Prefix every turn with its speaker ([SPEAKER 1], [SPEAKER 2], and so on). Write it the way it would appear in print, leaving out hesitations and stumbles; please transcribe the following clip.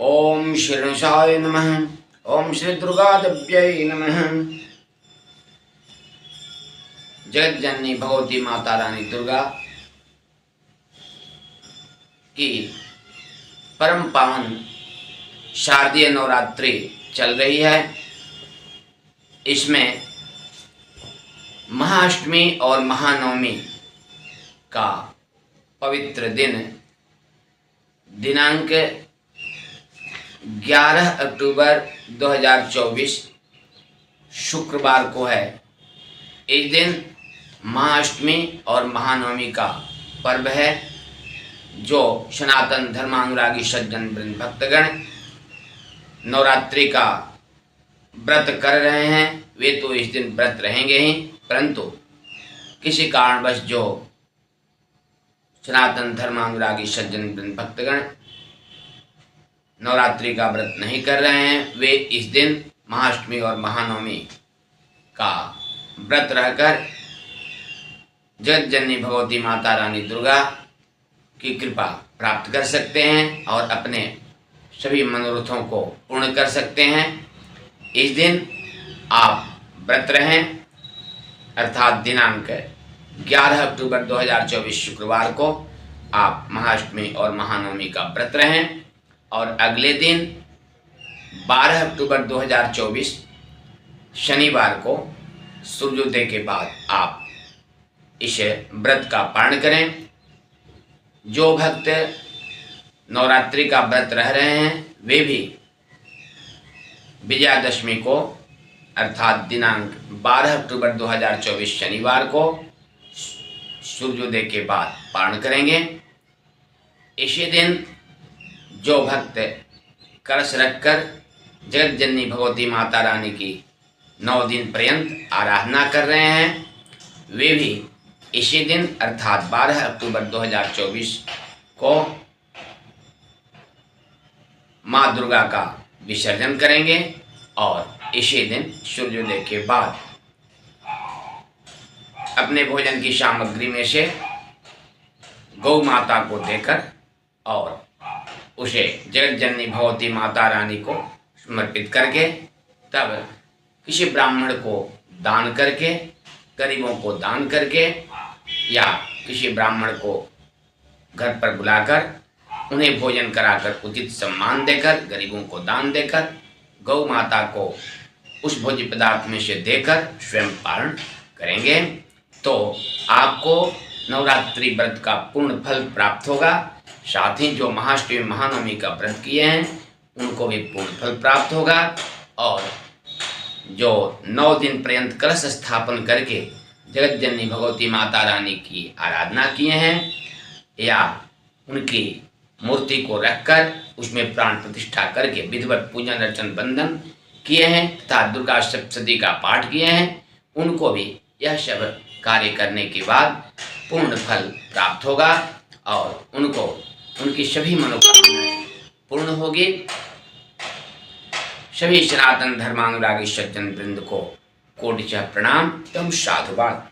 [SPEAKER 1] ओम श्री गणेशाय नमः। ओम श्री दुर्गादेव्यै नमः। जगत जननी भगवती माता रानी दुर्गा की परम पावन शारदीय नवरात्रि चल रही है। इसमें महाअष्टमी और महानवमी का पवित्र दिन दिनांक 11 अक्टूबर 2024 शुक्रवार को है। इस दिन महाअष्टमी और महानवमी का पर्व है, जो सनातन धर्मानुरागी सज्जन वृंद भक्तगण नवरात्रि का व्रत कर रहे हैं, वे तो इस दिन व्रत रहेंगे ही, परंतु किसी कारणवश जो सनातन धर्मानुरागी सज्जन वृंद भक्तगण नवरात्रि का व्रत नहीं कर रहे हैं, वे इस दिन महाअष्टमी और महानवमी का व्रत रहकर जगत जननी भगवती माता रानी दुर्गा की कृपा प्राप्त कर सकते हैं और अपने सभी मनोरथों को पूर्ण कर सकते हैं। इस दिन आप व्रत रहें, अर्थात दिनांक 11 अक्टूबर 2024 शुक्रवार को आप महाअष्टमी और महानवमी का व्रत रहें और अगले दिन 12 अक्टूबर 2024 शनिवार को सूर्योदय के बाद आप इस व्रत का पारण करें। जो भक्त नवरात्रि का व्रत रह रहे हैं, वे भी विजयादशमी को अर्थात दिनांक 12 अक्टूबर 2024 शनिवार को सूर्योदय के बाद पारण करेंगे। इसी दिन जो भक्त कलश रखकर जगत जननी भगवती माता रानी की 9 दिन पर्यंत आराधना कर रहे हैं, वे भी इसी दिन अर्थात 12 अक्टूबर 2024 को माँ दुर्गा का विसर्जन करेंगे और इसी दिन सूर्योदय के बाद अपने भोजन की सामग्री में से गौ माता को देकर और उसे जगत जननी भगवती माता रानी को समर्पित करके तब किसी ब्राह्मण को दान करके, गरीबों को दान करके या किसी ब्राह्मण को घर पर बुलाकर उन्हें भोजन कराकर उचित सम्मान देकर, गरीबों को दान देकर, गौ माता को उस भोज्य पदार्थ में से देकर स्वयं पारण करेंगे तो आपको नवरात्रि व्रत का पूर्ण फल प्राप्त होगा। साथ ही जो महाअष्टमी महानवमी का व्रत किए हैं उनको भी पूर्ण फल प्राप्त होगा और जो 9 दिन पर्यंत कलश स्थापन करके जगत जननी भगवती माता रानी की आराधना किए हैं या उनकी मूर्ति को रखकर उसमें प्राण प्रतिष्ठा करके विधिवत पूजन अर्चन बंधन किए हैं तथा दुर्गा सप्तशती का पाठ किए हैं, उनको भी यह सब कार्य करने के बाद पूर्ण फल प्राप्त होगा और उनको उनकी सभी मनोकामनाएं पूर्ण होगी। सभी सनातन धर्मानुरागी सज्जन वृंद को कोटिशः प्रणाम एवं साधुवाद।